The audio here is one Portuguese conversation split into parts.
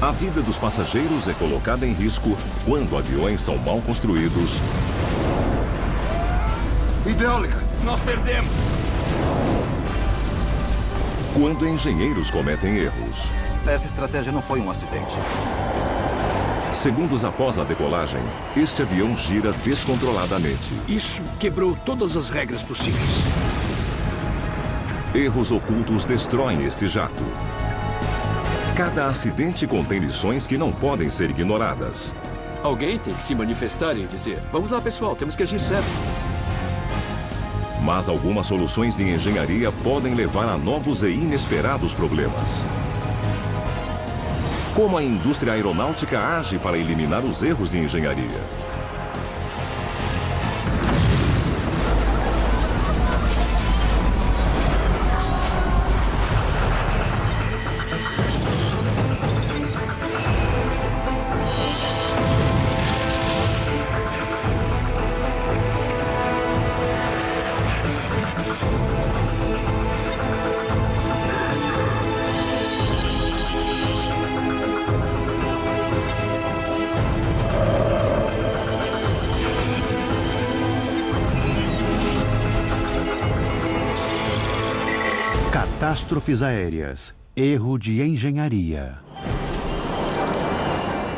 A vida dos passageiros é colocada em risco quando aviões são mal construídos. Hidráulica! Nós perdemos! Quando engenheiros cometem erros. Essa estratégia não foi um acidente. Segundos após a decolagem, este avião gira descontroladamente. Isso quebrou todas as regras possíveis. Erros ocultos destroem este jato. Cada acidente contém lições que não podem ser ignoradas. Alguém tem que se manifestar e dizer: vamos lá, pessoal, temos que agir sério. Mas algumas soluções de engenharia podem levar a novos e inesperados problemas. Como a indústria aeronáutica age para eliminar os erros de engenharia? Catástrofes aéreas. Erro de engenharia.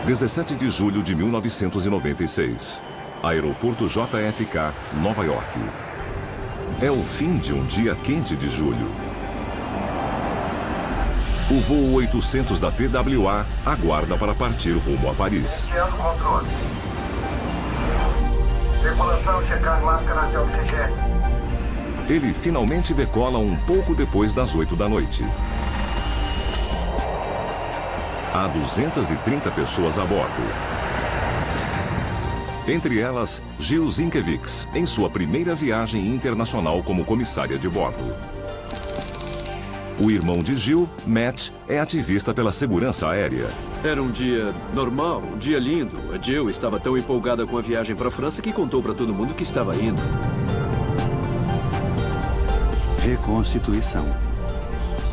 17 de julho de 1996. Aeroporto JFK, Nova York. É o fim de um dia quente de julho. O voo 800 da TWA aguarda para partir rumo a Paris. Iniciando controle. Tripulação, checar máscara de oxigênio. Ele finalmente decola um pouco depois das 8 da noite. Há 230 pessoas a bordo. Entre elas, Jill Zinkiewicz, em sua primeira viagem internacional como comissária de bordo. O irmão de Jill, Matt, é ativista pela segurança aérea. Era um dia normal, um dia lindo. A Jill estava tão empolgada com a viagem para a França que contou para todo mundo que estava indo. Reconstituição.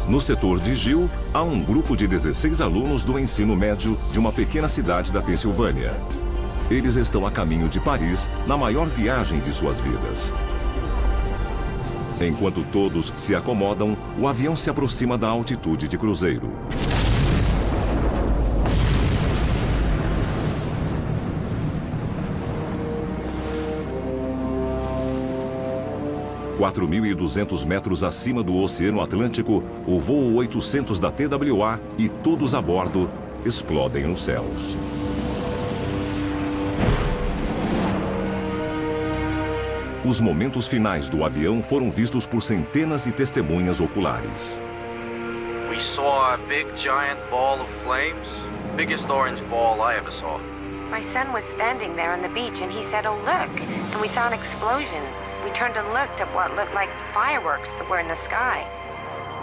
No setor de Jill, há um grupo de 16 alunos do ensino médio de uma pequena cidade da Pensilvânia. Eles estão a caminho de Paris na maior viagem de suas vidas. Enquanto todos se acomodam, o avião se aproxima da altitude de cruzeiro. A 4.200 metros acima do Oceano Atlântico, o voo 800 da TWA e todos a bordo explodem nos céus. Os momentos finais do avião foram vistos por centenas de testemunhas oculares. We saw a big giant ball of flames. Biggest orange ball I ever saw. My son was standing there on the beach and he said, "Oh, look." And we saw an explosion. We turned and looked at what looked like fireworks that were in the sky.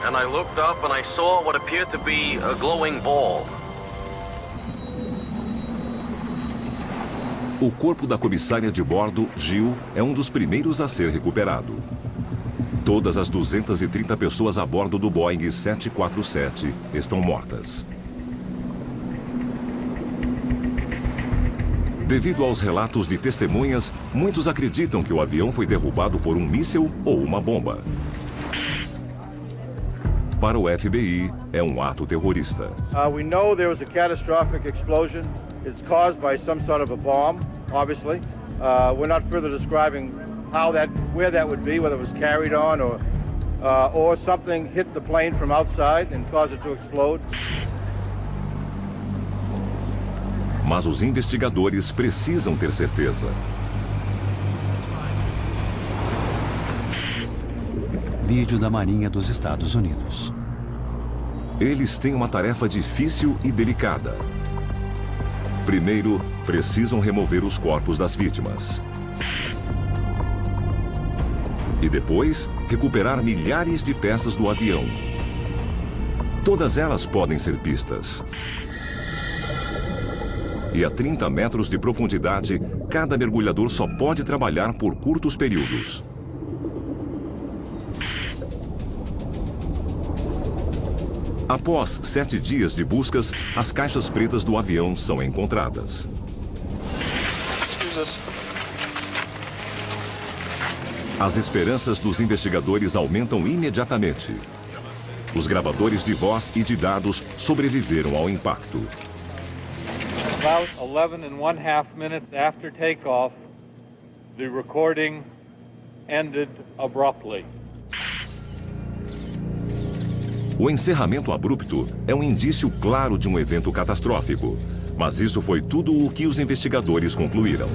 And I looked up and I saw what appeared to be a glowing ball. O corpo da comissária de bordo, Jill, é um dos primeiros a ser recuperado. Todas as 230 pessoas a bordo do Boeing 747 estão mortas. Devido aos relatos de testemunhas, muitos acreditam que o avião foi derrubado por um míssil ou uma bomba. Para o FBI, é um ato terrorista. We know there was a catastrophic explosion. It's caused by some sort of a bomb, obviously. We're not further describing where that would be, whether it was carried on or something hit the plane from outside and caused it to explode. Mas os investigadores precisam ter certeza. Vídeo da Marinha dos Estados Unidos. Eles têm uma tarefa difícil e delicada. Primeiro, precisam remover os corpos das vítimas. E depois, recuperar milhares de peças do avião. Todas elas podem ser pistas. E a 30 metros de profundidade, cada mergulhador só pode trabalhar por curtos períodos. Após 7 dias de buscas, as caixas pretas do avião são encontradas. As esperanças dos investigadores aumentam imediatamente. Os gravadores de voz e de dados sobreviveram ao impacto. About 11.5 minutes after takeoff, the recording ended abruptly. O encerramento abrupto é um indício claro de um evento catastrófico, mas isso foi tudo o que os investigadores concluíram.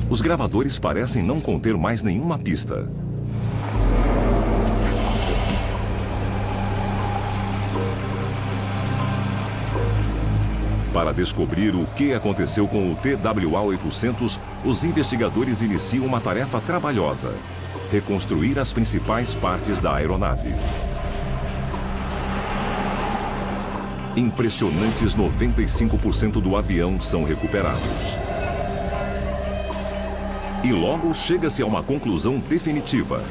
Os gravadores parecem não conter mais nenhuma pista. Para descobrir o que aconteceu com o TWA-800, os investigadores iniciam uma tarefa trabalhosa: reconstruir as principais partes da aeronave. Impressionantes 95% do avião são recuperados. E logo chega-se a uma conclusão definitiva.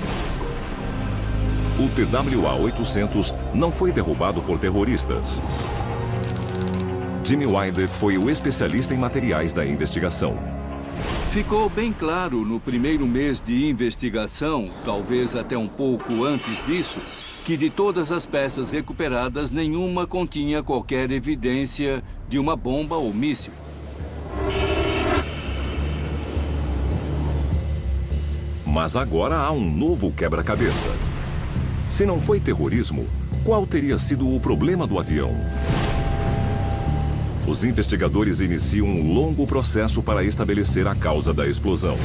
O TWA-800 não foi derrubado por terroristas. Jimmy Wilder foi o especialista em materiais da investigação. Ficou bem claro no primeiro mês de investigação, talvez até um pouco antes disso, que de todas as peças recuperadas, nenhuma continha qualquer evidência de uma bomba ou míssil. Mas agora há um novo quebra-cabeça. Se não foi terrorismo, qual teria sido o problema do avião? Os investigadores iniciam um longo processo para estabelecer a causa da explosão.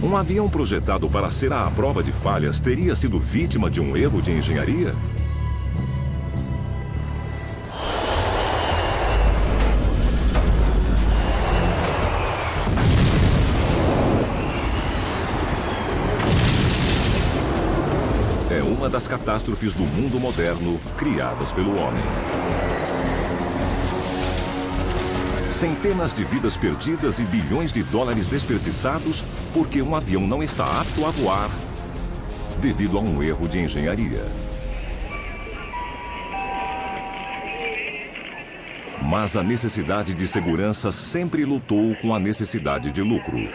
Um avião projetado para ser à prova de falhas teria sido vítima de um erro de engenharia? É uma das catástrofes do mundo moderno criadas pelo homem. Centenas de vidas perdidas e bilhões de dólares desperdiçados porque um avião não está apto a voar devido a um erro de engenharia. Mas a necessidade de segurança sempre lutou com a necessidade de lucro.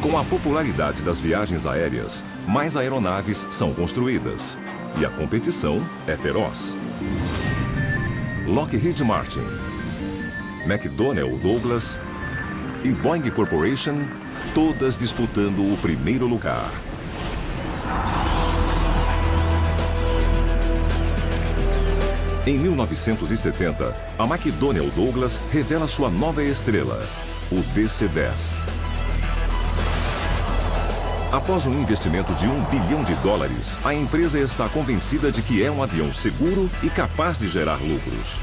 Com a popularidade das viagens aéreas, mais aeronaves são construídas e a competição é feroz. Lockheed Martin, McDonnell Douglas e Boeing Corporation, todas disputando o primeiro lugar. Em 1970, a McDonnell Douglas revela sua nova estrela, o DC-10. Após um investimento de $1 bilhão, a empresa está convencida de que é um avião seguro e capaz de gerar lucros.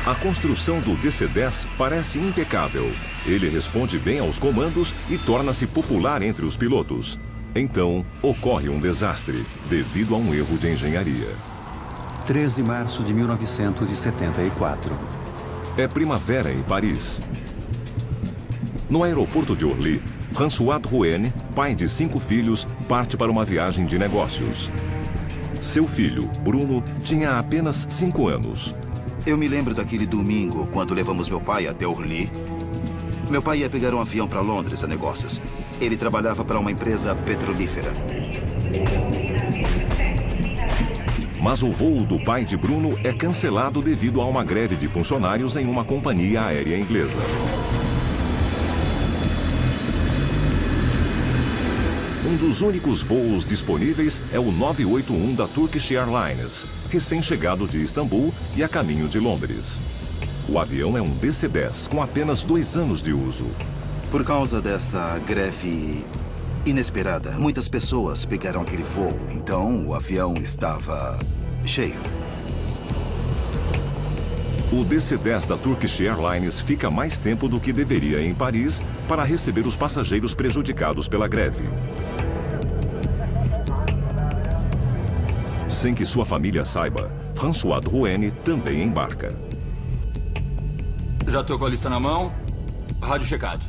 A construção do DC-10 parece impecável. Ele responde bem aos comandos e torna-se popular entre os pilotos. Então, ocorre um desastre, devido a um erro de engenharia. 3 de março de 1974. É primavera em Paris. No aeroporto de Orly, François Drouin, pai de 5 filhos, parte para uma viagem de negócios. Seu filho, Bruno, tinha apenas 5 anos. Eu me lembro daquele domingo, quando levamos meu pai até Orly. Meu pai ia pegar um avião para Londres a negócios. Ele trabalhava para uma empresa petrolífera. Mas o voo do pai de Bruno é cancelado devido a uma greve de funcionários em uma companhia aérea inglesa. Um dos únicos voos disponíveis é o 981 da Turkish Airlines, recém-chegado de Istambul e a caminho de Londres. O avião é um DC-10 com apenas 2 anos de uso. Por causa dessa greve inesperada, muitas pessoas pegaram aquele voo, então o avião estava cheio. O DC-10 da Turkish Airlines fica mais tempo do que deveria em Paris para receber os passageiros prejudicados pela greve. Sem que sua família saiba, François Drouin também embarca. Já tô com a lista na mão. Rádio checado.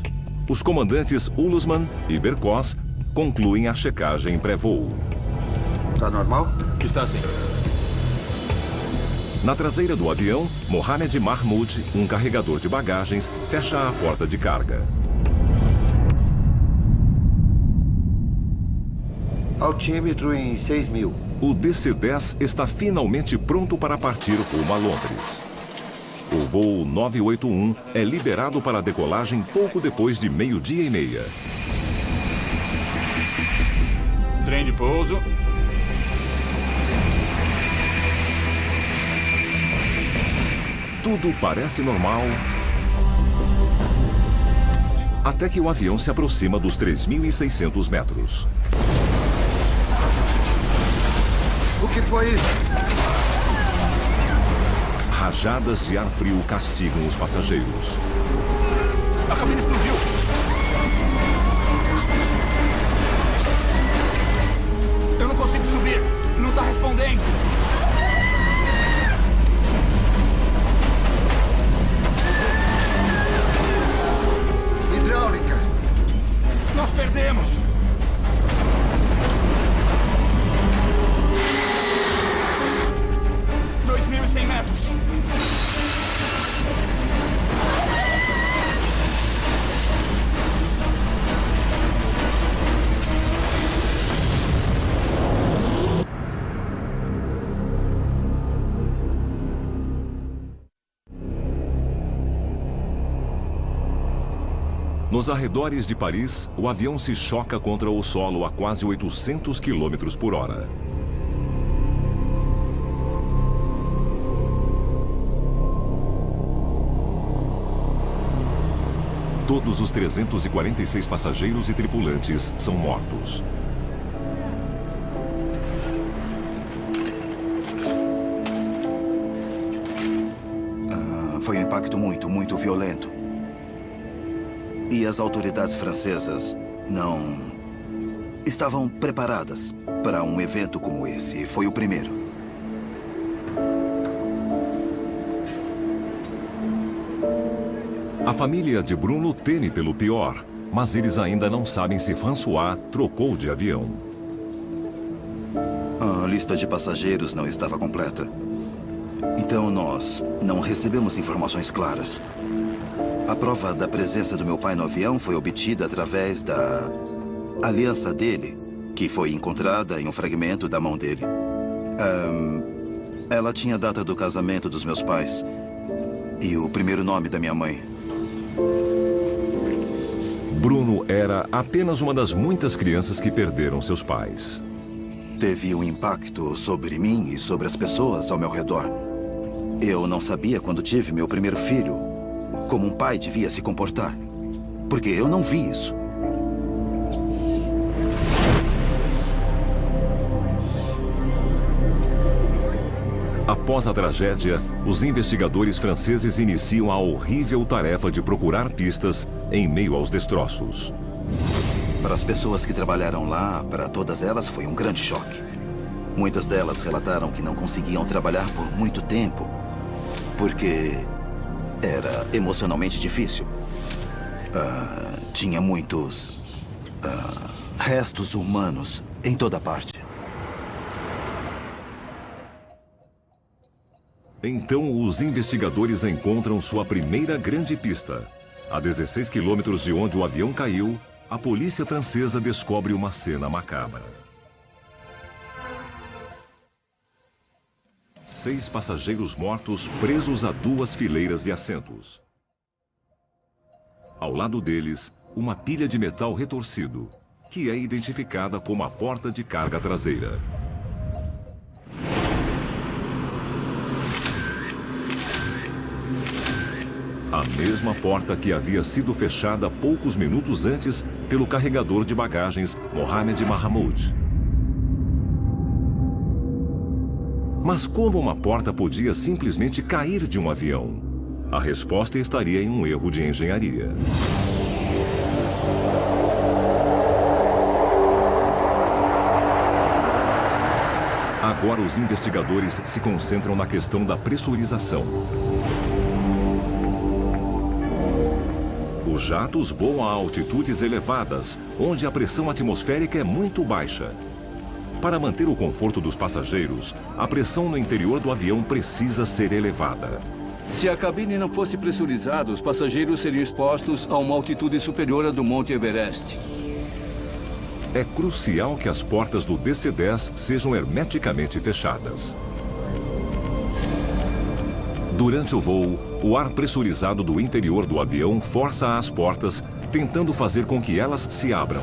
Os comandantes Ulusman e Berkos concluem a checagem pré-voo. Tá normal? Está sim. Na traseira do avião, Mohamed Mahmoud, um carregador de bagagens, fecha a porta de carga. Altímetro em 6.000. O DC-10 está finalmente pronto para partir rumo a Londres. O voo 981 é liberado para a decolagem pouco depois de 12:30. Trem de pouso. Tudo parece normal. Até que o avião se aproxima dos 3.600 metros. O que foi isso? Rajadas de ar frio castigam os passageiros. A cabine explodiu. Eu não consigo subir. Não tá respondendo. Hidráulica. Nós perdemos. Metros. Nos arredores de Paris, o avião se choca contra o solo a quase 800 km por hora. Todos os 346 passageiros e tripulantes são mortos. Foi um impacto muito violento. E as autoridades francesas não estavam preparadas para um evento como esse. Foi o primeiro. A família de Bruno teme pelo pior, mas eles ainda não sabem se François trocou de avião. A lista de passageiros não estava completa. Então nós não recebemos informações claras. A prova da presença do meu pai no avião foi obtida através da aliança dele, que foi encontrada em um fragmento da mão dele. Ela tinha a data do casamento dos meus pais e o primeiro nome da minha mãe. Bruno era apenas uma das muitas crianças que perderam seus pais. Teve um impacto sobre mim e sobre as pessoas ao meu redor. Eu não sabia quando tive meu primeiro filho como um pai devia se comportar, porque eu não vi isso. Após a tragédia, os investigadores franceses iniciam a horrível tarefa de procurar pistas em meio aos destroços. Para as pessoas que trabalharam lá, para todas elas foi um grande choque. Muitas delas relataram que não conseguiam trabalhar por muito tempo, porque era emocionalmente difícil. Tinha muitos restos humanos em toda parte. Então, os investigadores encontram sua primeira grande pista. A 16 quilômetros de onde o avião caiu, a polícia francesa descobre uma cena macabra. 6 passageiros mortos presos a 2 fileiras de assentos. Ao lado deles, uma pilha de metal retorcido, que é identificada como a porta de carga traseira. A mesma porta que havia sido fechada poucos minutos antes pelo carregador de bagagens Mohamed Mahmoud. Mas como uma porta podia simplesmente cair de um avião? A resposta estaria em um erro de engenharia. Agora os investigadores se concentram na questão da pressurização. Os jatos voam a altitudes elevadas, onde a pressão atmosférica é muito baixa. Para manter o conforto dos passageiros, a pressão no interior do avião precisa ser elevada. Se a cabine não fosse pressurizada, os passageiros seriam expostos a uma altitude superior à do Monte Everest. É crucial que as portas do DC-10 sejam hermeticamente fechadas. Durante o voo, o ar pressurizado do interior do avião força as portas, tentando fazer com que elas se abram.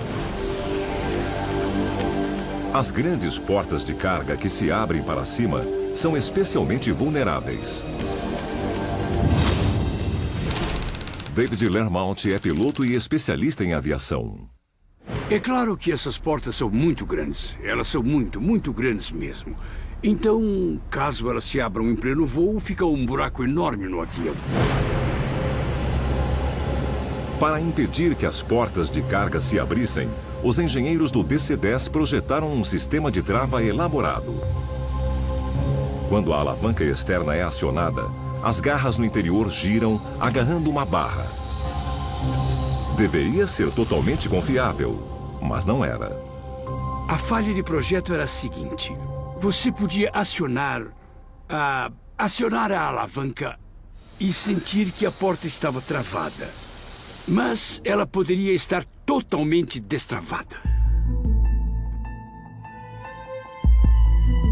As grandes portas de carga que se abrem para cima são especialmente vulneráveis. David Lermont é piloto e especialista em aviação. É claro que essas portas são muito grandes. Elas são muito grandes mesmo. Então, caso elas se abram em pleno voo, fica um buraco enorme no avião. Para impedir que as portas de carga se abrissem, os engenheiros do DC-10 projetaram um sistema de trava elaborado. Quando a alavanca externa é acionada, as garras no interior giram, agarrando uma barra. Deveria ser totalmente confiável, mas não era. A falha de projeto era a seguinte. Você podia acionar a alavanca e sentir que a porta estava travada. Mas ela poderia estar totalmente destravada.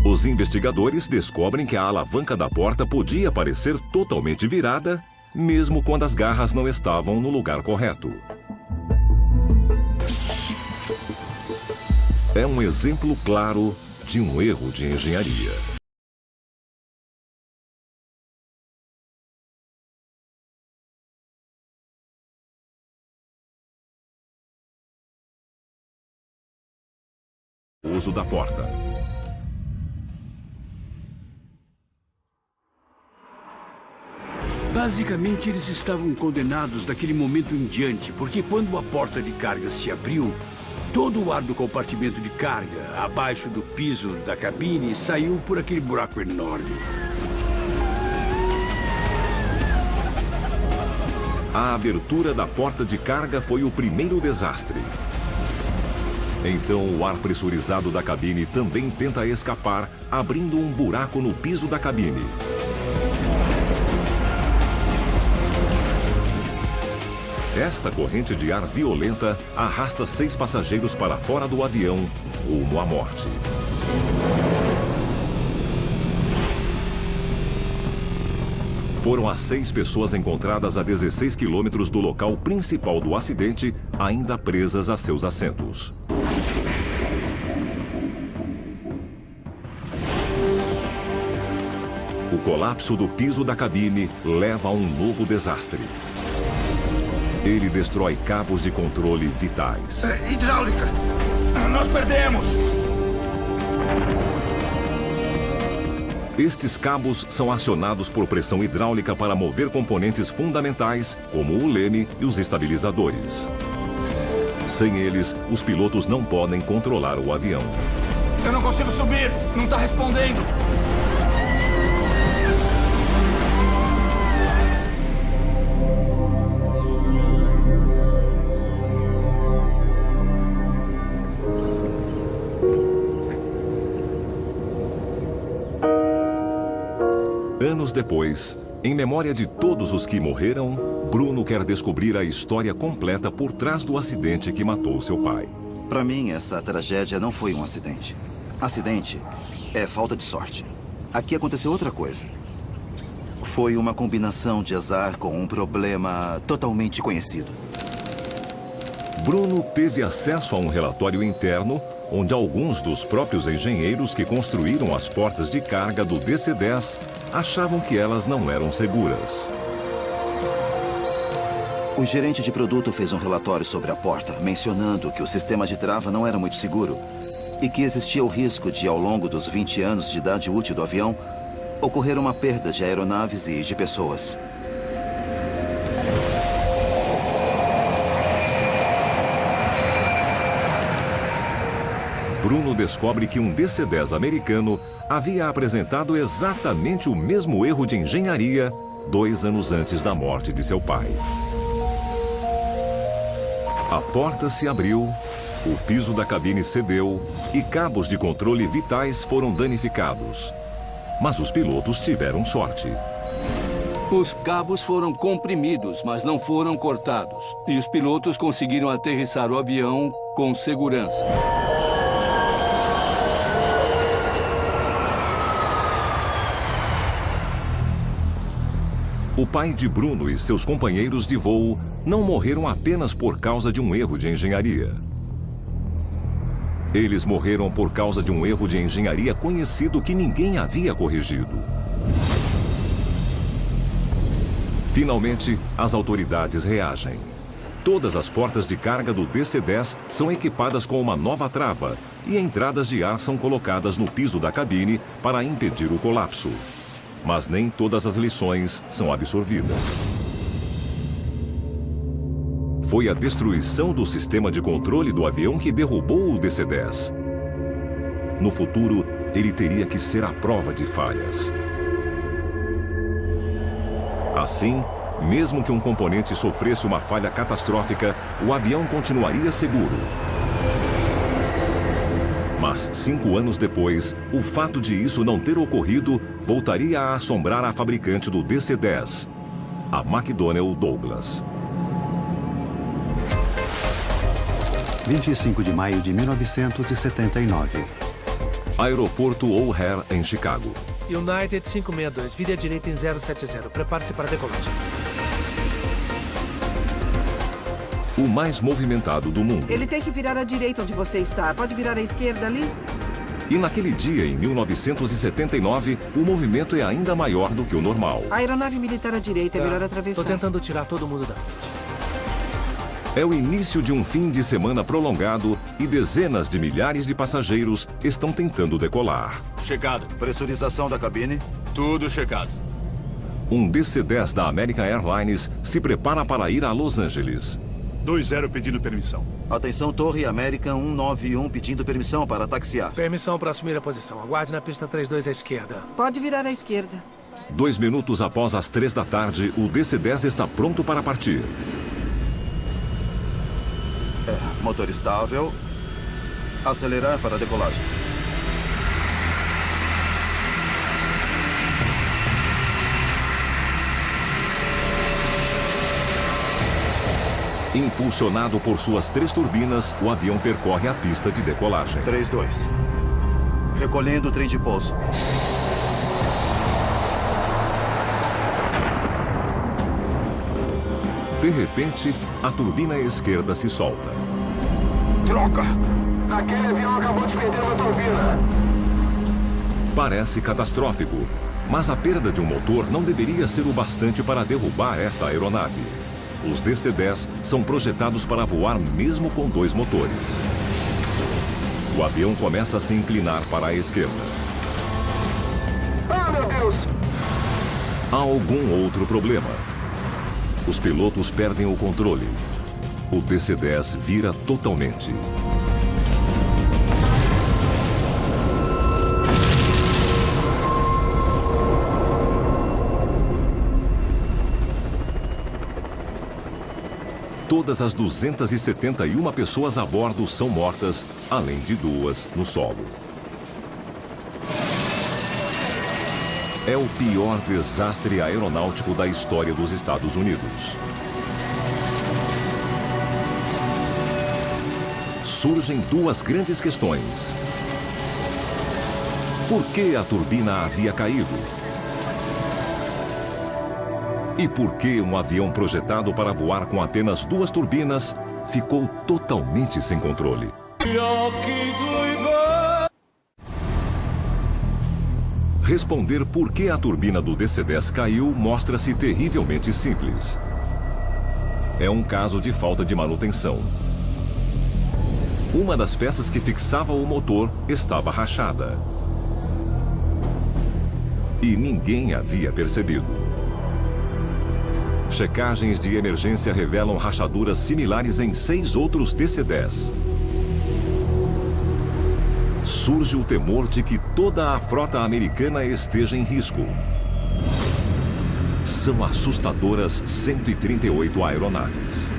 Os investigadores descobrem que a alavanca da porta podia parecer totalmente virada, mesmo quando as garras não estavam no lugar correto. É um exemplo claro de um erro de engenharia. O uso da porta. Basicamente, eles estavam condenados daquele momento em diante, porque quando a porta de carga se abriu, todo o ar do compartimento de carga, abaixo do piso da cabine, saiu por aquele buraco enorme. A abertura da porta de carga foi o primeiro desastre. Então, o ar pressurizado da cabine também tenta escapar, abrindo um buraco no piso da cabine. Esta corrente de ar violenta arrasta 6 passageiros para fora do avião, rumo à morte. Foram as 6 pessoas encontradas a 16 quilômetros do local principal do acidente, ainda presas a seus assentos. O colapso do piso da cabine leva a um novo desastre. Ele destrói cabos de controle vitais. Hidráulica! Nós perdemos! Estes cabos são acionados por pressão hidráulica para mover componentes fundamentais, como o leme e os estabilizadores. Sem eles, os pilotos não podem controlar o avião. Eu não consigo subir! Não está respondendo! Anos depois, em memória de todos os que morreram, Bruno quer descobrir a história completa por trás do acidente que matou seu pai. Para mim, essa tragédia não foi um acidente. Acidente é falta de sorte. Aqui aconteceu outra coisa. Foi uma combinação de azar com um problema totalmente conhecido. Bruno teve acesso a um relatório interno onde alguns dos próprios engenheiros que construíram as portas de carga do DC-10 achavam que elas não eram seguras. O gerente de produto fez um relatório sobre a porta, mencionando que o sistema de trava não era muito seguro e que existia o risco de, ao longo dos 20 anos de idade útil do avião, ocorrer uma perda de aeronaves e de pessoas. Bruno descobre que um DC-10 americano havia apresentado exatamente o mesmo erro de engenharia 2 anos antes da morte de seu pai. A porta se abriu, o piso da cabine cedeu e cabos de controle vitais foram danificados. Mas os pilotos tiveram sorte. Os cabos foram comprimidos, mas não foram cortados. E os pilotos conseguiram aterrissar o avião com segurança. O pai de Bruno e seus companheiros de voo não morreram apenas por causa de um erro de engenharia. Eles morreram por causa de um erro de engenharia conhecido que ninguém havia corrigido. Finalmente, as autoridades reagem. Todas as portas de carga do DC-10 são equipadas com uma nova trava e entradas de ar são colocadas no piso da cabine para impedir o colapso. Mas nem todas as lições são absorvidas. Foi a destruição do sistema de controle do avião que derrubou o DC-10. No futuro, ele teria que ser a prova de falhas. Assim, mesmo que um componente sofresse uma falha catastrófica, o avião continuaria seguro. Mas 5 anos depois, o fato de isso não ter ocorrido voltaria a assombrar a fabricante do DC-10, a McDonnell Douglas. 25 de maio de 1979. Aeroporto O'Hare, em Chicago. United 562, vire à direita em 070. Prepare-se para a decolagem. O mais movimentado do mundo. Ele tem que virar à direita onde você está. Pode virar à esquerda ali? E naquele dia, em 1979, o movimento é ainda maior do que o normal. A aeronave militar à direita, é melhor atravessar. Estou tentando tirar todo mundo da frente. É o início de um fim de semana prolongado e dezenas de milhares de passageiros estão tentando decolar. Checado. Pressurização da cabine. Tudo checado. Um DC-10 da American Airlines se prepara para ir a Los Angeles. 20 pedindo permissão. Atenção, Torre American 191 pedindo permissão para taxiar. Permissão para assumir a posição. Aguarde na pista 32 à esquerda. Pode virar à esquerda. 2 minutos após as 3 da tarde, o DC-10 está pronto para partir. Motor estável. Acelerar para a decolagem. Impulsionado por suas 3 turbinas, o avião percorre a pista de decolagem. 3-2. Recolhendo o trem de pouso. De repente, a turbina esquerda se solta. Troca! Aquele avião acabou de perder uma turbina. Parece catastrófico, mas a perda de um motor não deveria ser o bastante para derrubar esta aeronave. Os DC-10 são projetados para voar mesmo com 2 motores. O avião começa a se inclinar para a esquerda. Ah, meu Deus! Há algum outro problema. Os pilotos perdem o controle. O DC-10 vira totalmente. Todas as 271 pessoas a bordo são mortas, além de 2 no solo. É o pior desastre aeronáutico da história dos Estados Unidos. Surgem 2 grandes questões. Por que a turbina havia caído? E por que um avião projetado para voar com apenas 2 turbinas ficou totalmente sem controle? Responder por que a turbina do DC-10 caiu mostra-se terrivelmente simples. É um caso de falta de manutenção. Uma das peças que fixava o motor estava rachada. E ninguém havia percebido. Checagens de emergência revelam rachaduras similares em 6 outros DC-10. Surge o temor de que toda a frota americana esteja em risco. São assustadoras 138 aeronaves.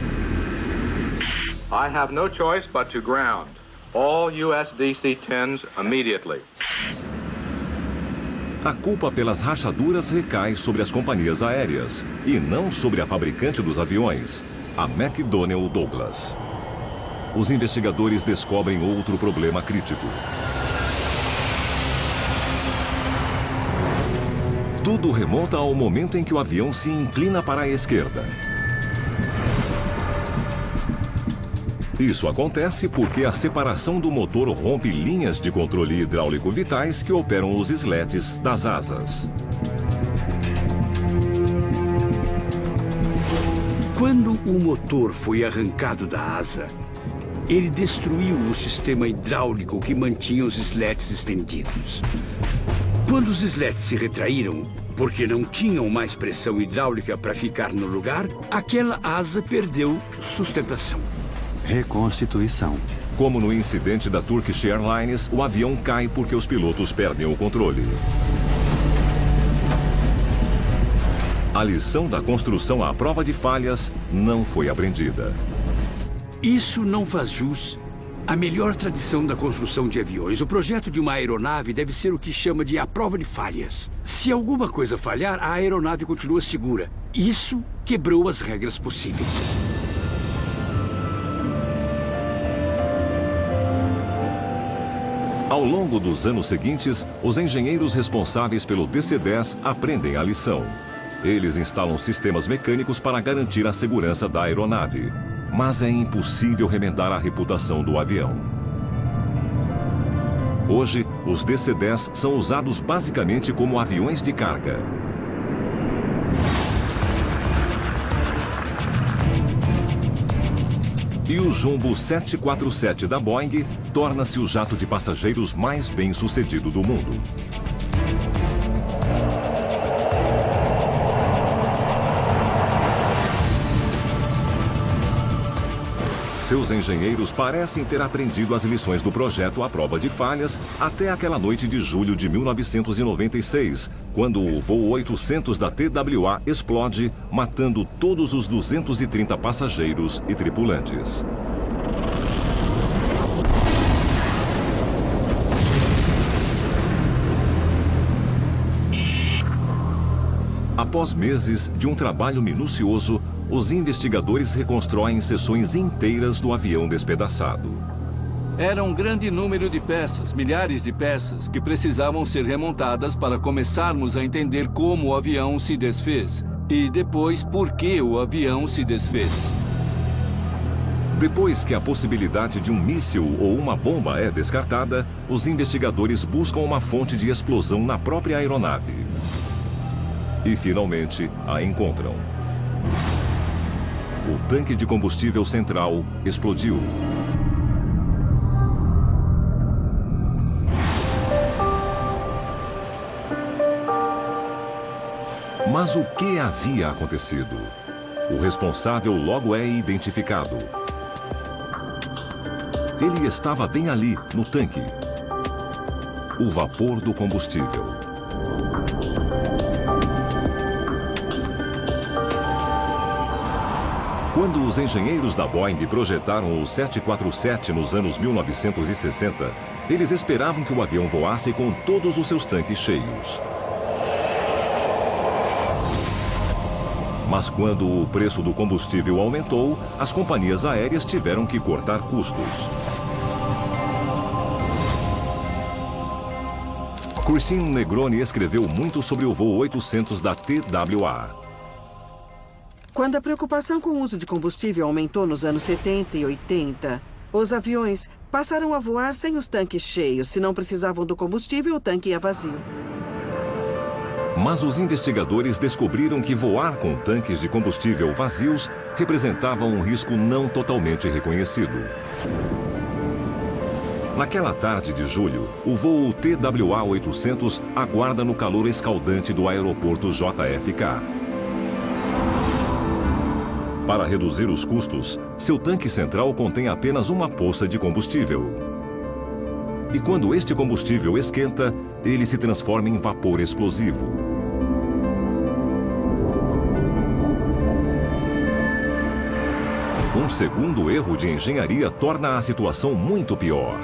I have no choice but to ground all US DC-10s immediately. A culpa pelas rachaduras recai sobre as companhias aéreas e não sobre a fabricante dos aviões, a McDonnell Douglas. Os investigadores descobrem outro problema crítico. Tudo remonta ao momento em que o avião se inclina para a esquerda. Isso acontece porque a separação do motor rompe linhas de controle hidráulico vitais que operam os sleds das asas. Quando o motor foi arrancado da asa, ele destruiu o sistema hidráulico que mantinha os sleds estendidos. Quando os sleds se retraíram, porque não tinham mais pressão hidráulica para ficar no lugar, aquela asa perdeu sustentação. Reconstituição. Como no incidente da Turkish Airlines, o avião cai porque os pilotos perdem o controle. A lição da construção à prova de falhas não foi aprendida. Isso não faz jus à melhor tradição da construção de aviões. O projeto de uma aeronave deve ser o que chama de a prova de falhas. Se alguma coisa falhar, a aeronave continua segura. Isso quebrou as regras possíveis. Ao longo dos anos seguintes, os engenheiros responsáveis pelo DC-10 aprendem a lição. Eles instalam sistemas mecânicos para garantir a segurança da aeronave. Mas é impossível remendar a reputação do avião. Hoje, os DC-10 são usados basicamente como aviões de carga. E o Jumbo 747 da Boeing torna-se o jato de passageiros mais bem-sucedido do mundo. Seus engenheiros parecem ter aprendido as lições do projeto à prova de falhas até aquela noite de julho de 1996, quando o voo 800 da TWA explode, matando todos os 230 passageiros e tripulantes. Após meses de um trabalho minucioso, os investigadores reconstroem seções inteiras do avião despedaçado. Era um grande número de peças, milhares de peças, que precisavam ser remontadas para começarmos a entender como o avião se desfez e depois por que o avião se desfez. Depois que a possibilidade de um míssil ou uma bomba é descartada, os investigadores buscam uma fonte de explosão na própria aeronave. E finalmente a encontram. O tanque de combustível central explodiu. Mas o que havia acontecido? O responsável logo é identificado. Ele estava bem ali, no tanque. O vapor do combustível. Quando os engenheiros da Boeing projetaram o 747 nos anos 1960, eles esperavam que o avião voasse com todos os seus tanques cheios. Mas quando o preço do combustível aumentou, as companhias aéreas tiveram que cortar custos. Christine Negroni escreveu muito sobre o voo 800 da TWA. Quando a preocupação com o uso de combustível aumentou nos anos 70 e 80, os aviões passaram a voar sem os tanques cheios. Se não precisavam do combustível, o tanque ia vazio. Mas os investigadores descobriram que voar com tanques de combustível vazios representava um risco não totalmente reconhecido. Naquela tarde de julho, o voo TWA 800 aguarda no calor escaldante do aeroporto JFK. Para reduzir os custos, seu tanque central contém apenas uma poça de combustível. E quando este combustível esquenta, ele se transforma em vapor explosivo. Um segundo erro de engenharia torna a situação muito pior.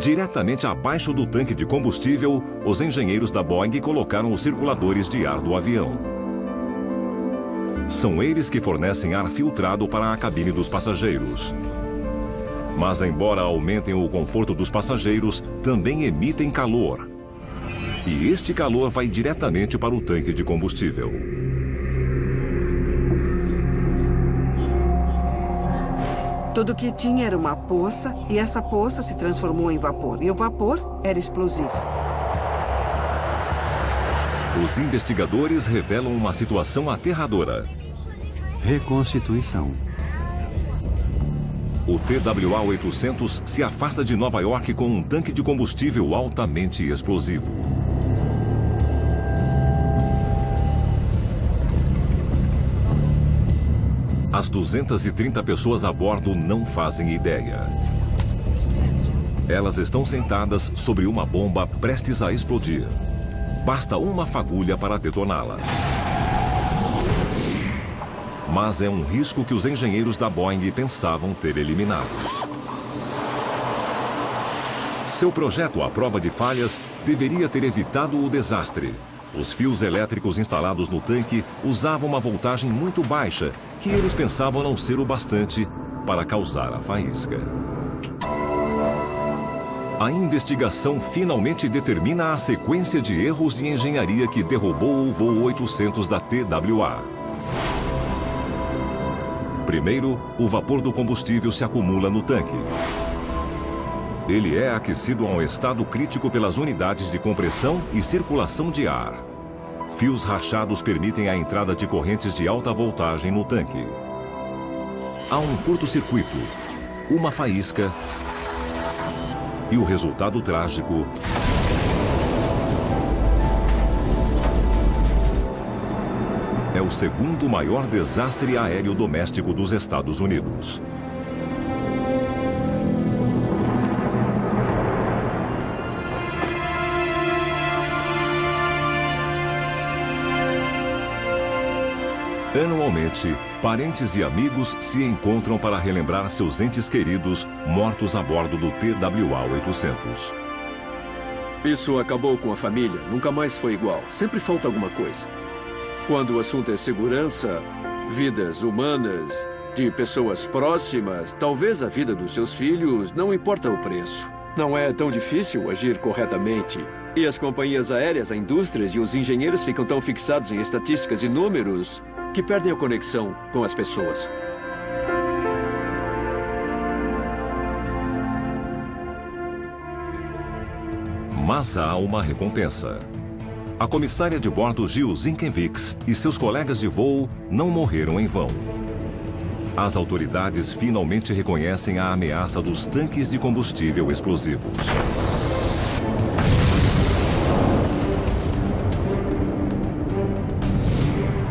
Diretamente abaixo do tanque de combustível, os engenheiros da Boeing colocaram os circuladores de ar do avião. São eles que fornecem ar filtrado para a cabine dos passageiros. Mas, embora aumentem o conforto dos passageiros, também emitem calor. E este calor vai diretamente para o tanque de combustível. Tudo que tinha era uma poça, e essa poça se transformou em vapor. E o vapor era explosivo. Os investigadores revelam uma situação aterradora. Reconstituição. O TWA-800 se afasta de Nova York com um tanque de combustível altamente explosivo. As 230 pessoas a bordo não fazem ideia. Elas estão sentadas sobre uma bomba prestes a explodir. Basta uma fagulha para detoná-la. Mas é um risco que os engenheiros da Boeing pensavam ter eliminado. Seu projeto à prova de falhas deveria ter evitado o desastre. Os fios elétricos instalados no tanque usavam uma voltagem muito baixa, que eles pensavam não ser o bastante para causar a faísca. A investigação finalmente determina a sequência de erros de engenharia que derrubou o voo 800 da TWA. Primeiro, o vapor do combustível se acumula no tanque. Ele é aquecido a um estado crítico pelas unidades de compressão e circulação de ar. Fios rachados permitem a entrada de correntes de alta voltagem no tanque. Há um curto-circuito, uma faísca e o resultado trágico é o segundo maior desastre aéreo doméstico dos Estados Unidos. Anualmente, parentes e amigos se encontram para relembrar seus entes queridos mortos a bordo do TWA-800. Isso acabou com a família. Nunca mais foi igual. Sempre falta alguma coisa. Quando o assunto é segurança, vidas humanas, de pessoas próximas, talvez a vida dos seus filhos, não importa o preço. Não é tão difícil agir corretamente. E as companhias aéreas, a indústrias e os engenheiros ficam tão fixados em estatísticas e números que perdem a conexão com as pessoas. Mas há uma recompensa. A comissária de bordo Jill Zinkenvix e seus colegas de voo não morreram em vão. As autoridades finalmente reconhecem a ameaça dos tanques de combustível explosivos.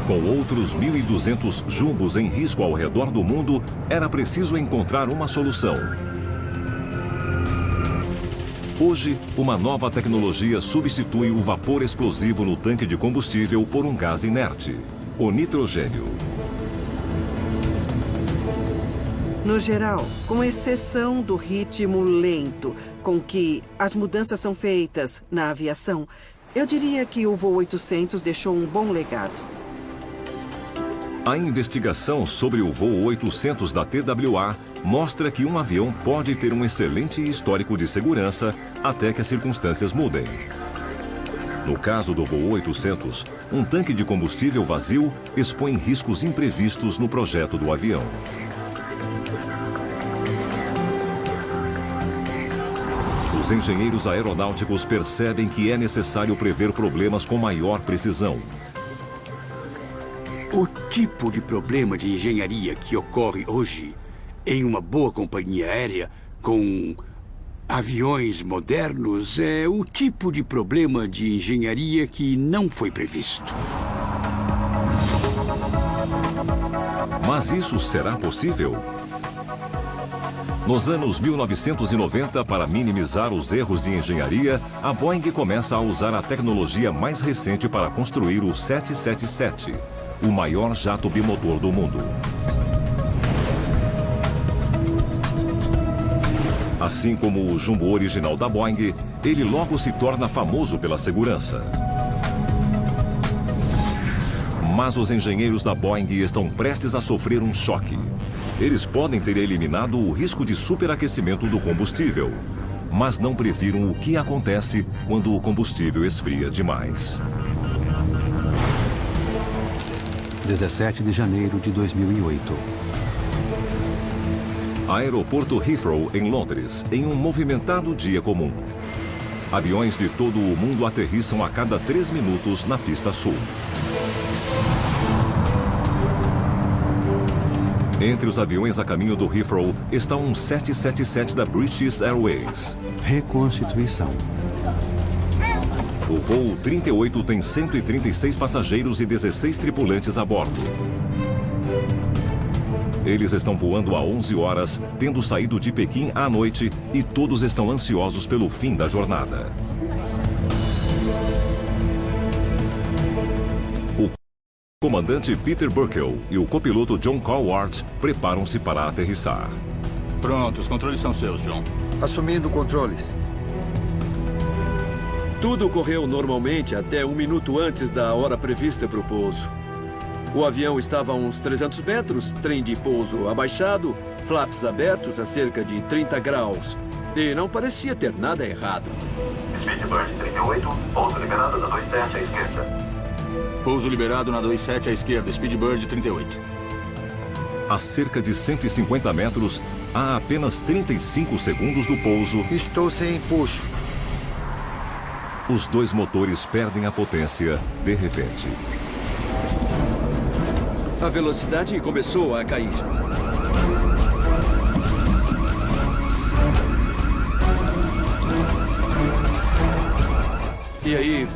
Com outros 1.200 jumbos em risco ao redor do mundo, era preciso encontrar uma solução. Hoje, uma nova tecnologia substitui o vapor explosivo no tanque de combustível por um gás inerte, o nitrogênio. No geral, com exceção do ritmo lento com que as mudanças são feitas na aviação, eu diria que o voo 800 deixou um bom legado. A investigação sobre o voo 800 da TWA mostra que um avião pode ter um excelente histórico de segurança até que as circunstâncias mudem. No caso do voo 800, um tanque de combustível vazio expõe riscos imprevistos no projeto do avião. Os engenheiros aeronáuticos percebem que é necessário prever problemas com maior precisão. O tipo de problema de engenharia que ocorre hoje em uma boa companhia aérea com aviões modernos é o tipo de problema de engenharia que não foi previsto. Mas isso será possível? Nos anos 1990, para minimizar os erros de engenharia, a Boeing começa a usar a tecnologia mais recente para construir o 777, o maior jato bimotor do mundo. Assim como o jumbo original da Boeing, ele logo se torna famoso pela segurança. Mas os engenheiros da Boeing estão prestes a sofrer um choque. Eles podem ter eliminado o risco de superaquecimento do combustível, mas não previram o que acontece quando o combustível esfria demais. 17 de janeiro de 2008. Aeroporto Heathrow, em Londres, em um movimentado dia comum. Aviões de todo o mundo aterrissam a cada 3 minutos na pista sul. Entre os aviões a caminho do Heathrow está um 777 da British Airways. Reconstituição. O voo 38 tem 136 passageiros e 16 tripulantes a bordo. Eles estão voando há 11 horas, tendo saído de Pequim à noite, e todos estão ansiosos pelo fim da jornada. O comandante Peter Burkell e o copiloto John Cowart preparam-se para aterrissar. Pronto, os controles são seus, John. Assumindo controles. Tudo correu normalmente até 1 minuto antes da hora prevista para o pouso. O avião estava a uns 300 metros, trem de pouso abaixado, flaps abertos a cerca de 30 graus. E não parecia ter nada errado. Speedbird 38, pouso liberado na 27 à esquerda. Pouso liberado na 27 à esquerda, Speedbird 38. A cerca de 150 metros, a apenas 35 segundos do pouso... Estou sem empuxo. Os 2 motores perdem a potência de repente. A velocidade começou a cair. E aí,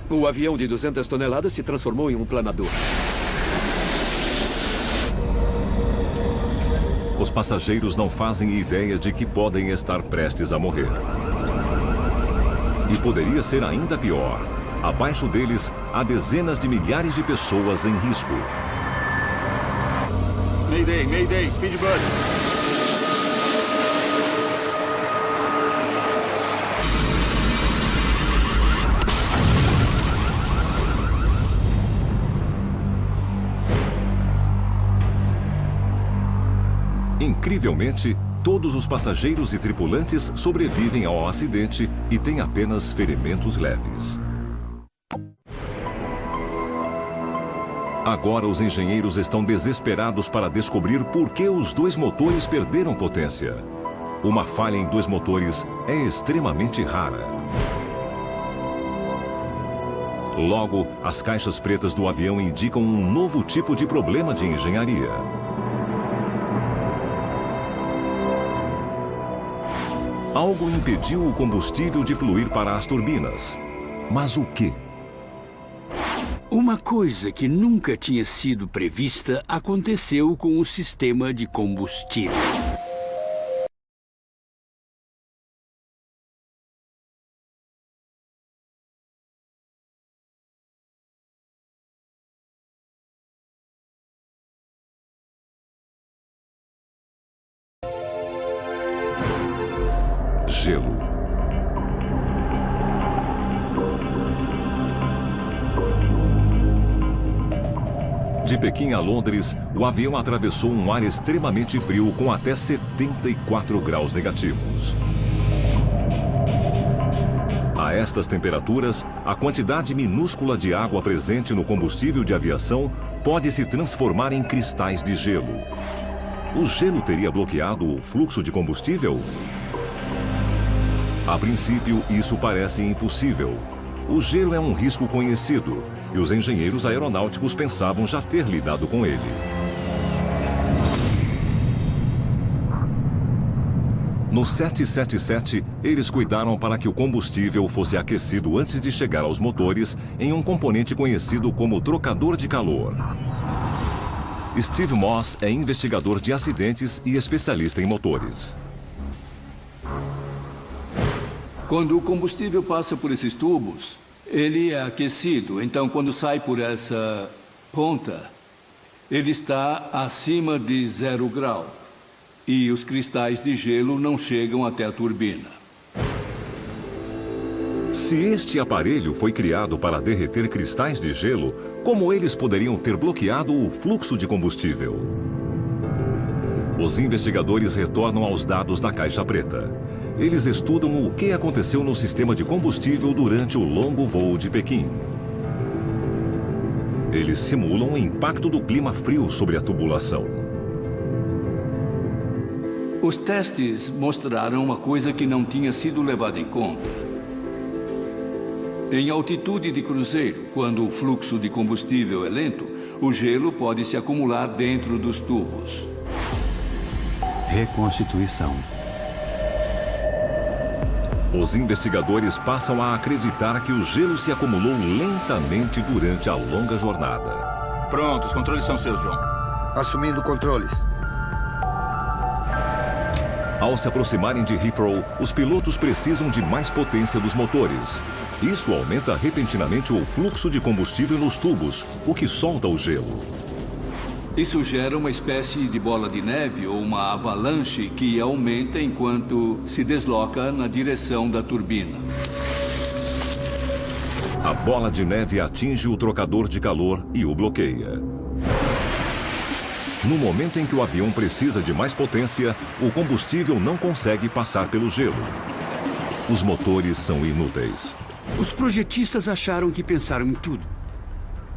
o avião de 200 toneladas se transformou em um planador. Os passageiros não fazem ideia de que podem estar prestes a morrer. E poderia ser ainda pior. Abaixo deles, há dezenas de milhares de pessoas em risco. Mayday, Mayday, Speedbird. Incrivelmente, todos os passageiros e tripulantes sobrevivem ao acidente e têm apenas ferimentos leves. Agora os engenheiros estão desesperados para descobrir por que os 2 motores perderam potência. Uma falha em 2 motores é extremamente rara. Logo, as caixas pretas do avião indicam um novo tipo de problema de engenharia. Algo impediu o combustível de fluir para as turbinas. Mas o quê? Uma coisa que nunca tinha sido prevista aconteceu com o sistema de combustível. Gelo. De Pequim a Londres, o avião atravessou um ar extremamente frio com até 74 graus negativos. A estas temperaturas, a quantidade minúscula de água presente no combustível de aviação pode se transformar em cristais de gelo. O gelo teria bloqueado o fluxo de combustível? A princípio, isso parece impossível. O gelo é um risco conhecido e os engenheiros aeronáuticos pensavam já ter lidado com ele. No 777, eles cuidaram para que o combustível fosse aquecido antes de chegar aos motores em um componente conhecido como trocador de calor. Steve Moss é investigador de acidentes e especialista em motores. Quando o combustível passa por esses tubos, ele é aquecido. Então, quando sai por essa ponta, ele está acima de 0 grau. E os cristais de gelo não chegam até a turbina. Se este aparelho foi criado para derreter cristais de gelo, como eles poderiam ter bloqueado o fluxo de combustível? Os investigadores retornam aos dados da caixa preta. Eles estudam o que aconteceu no sistema de combustível durante o longo voo de Pequim. Eles simulam o impacto do clima frio sobre a tubulação. Os testes mostraram uma coisa que não tinha sido levada em conta. Em altitude de cruzeiro, quando o fluxo de combustível é lento, o gelo pode se acumular dentro dos tubos. Reconstituição. Os investigadores passam a acreditar que o gelo se acumulou lentamente durante a longa jornada. Pronto, os controles são seus, John. Assumindo controles. Ao se aproximarem de Heathrow, os pilotos precisam de mais potência dos motores. Isso aumenta repentinamente o fluxo de combustível nos tubos, o que solta o gelo. Isso gera uma espécie de bola de neve ou uma avalanche que aumenta enquanto se desloca na direção da turbina. A bola de neve atinge o trocador de calor e o bloqueia. No momento em que o avião precisa de mais potência, o combustível não consegue passar pelo gelo. Os motores são inúteis. Os projetistas acharam que pensaram em tudo.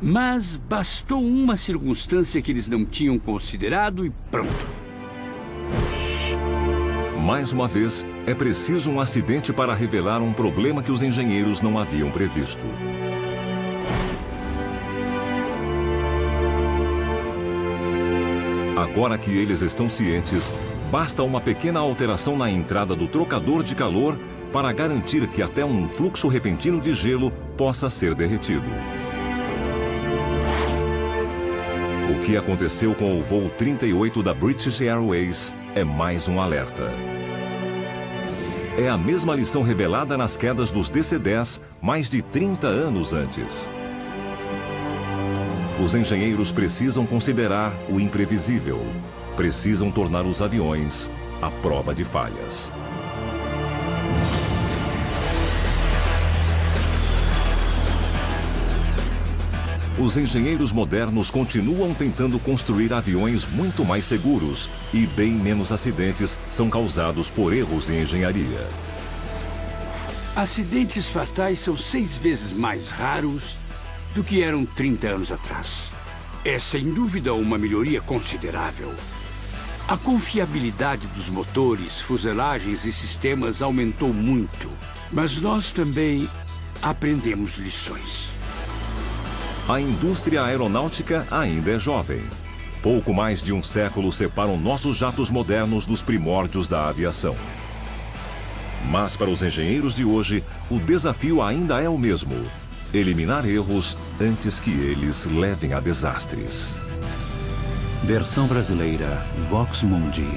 Mas bastou uma circunstância que eles não tinham considerado e pronto. Mais uma vez, é preciso um acidente para revelar um problema que os engenheiros não haviam previsto. Agora que eles estão cientes, basta uma pequena alteração na entrada do trocador de calor para garantir que até um fluxo repentino de gelo possa ser derretido. O que aconteceu com o voo 38 da British Airways é mais um alerta. É a mesma lição revelada nas quedas dos DC-10 mais de 30 anos antes. Os engenheiros precisam considerar o imprevisível. Precisam tornar os aviões à prova de falhas. Os engenheiros modernos continuam tentando construir aviões muito mais seguros e bem menos acidentes são causados por erros em engenharia. Acidentes fatais são 6 vezes mais raros do que eram 30 anos atrás. É sem dúvida uma melhoria considerável. A confiabilidade dos motores, fuselagens e sistemas aumentou muito, mas nós também aprendemos lições. A indústria aeronáutica ainda é jovem. Pouco mais de um século separam nossos jatos modernos dos primórdios da aviação. Mas para os engenheiros de hoje, o desafio ainda é o mesmo: eliminar erros antes que eles levem a desastres. Versão brasileira, Vox Mundi.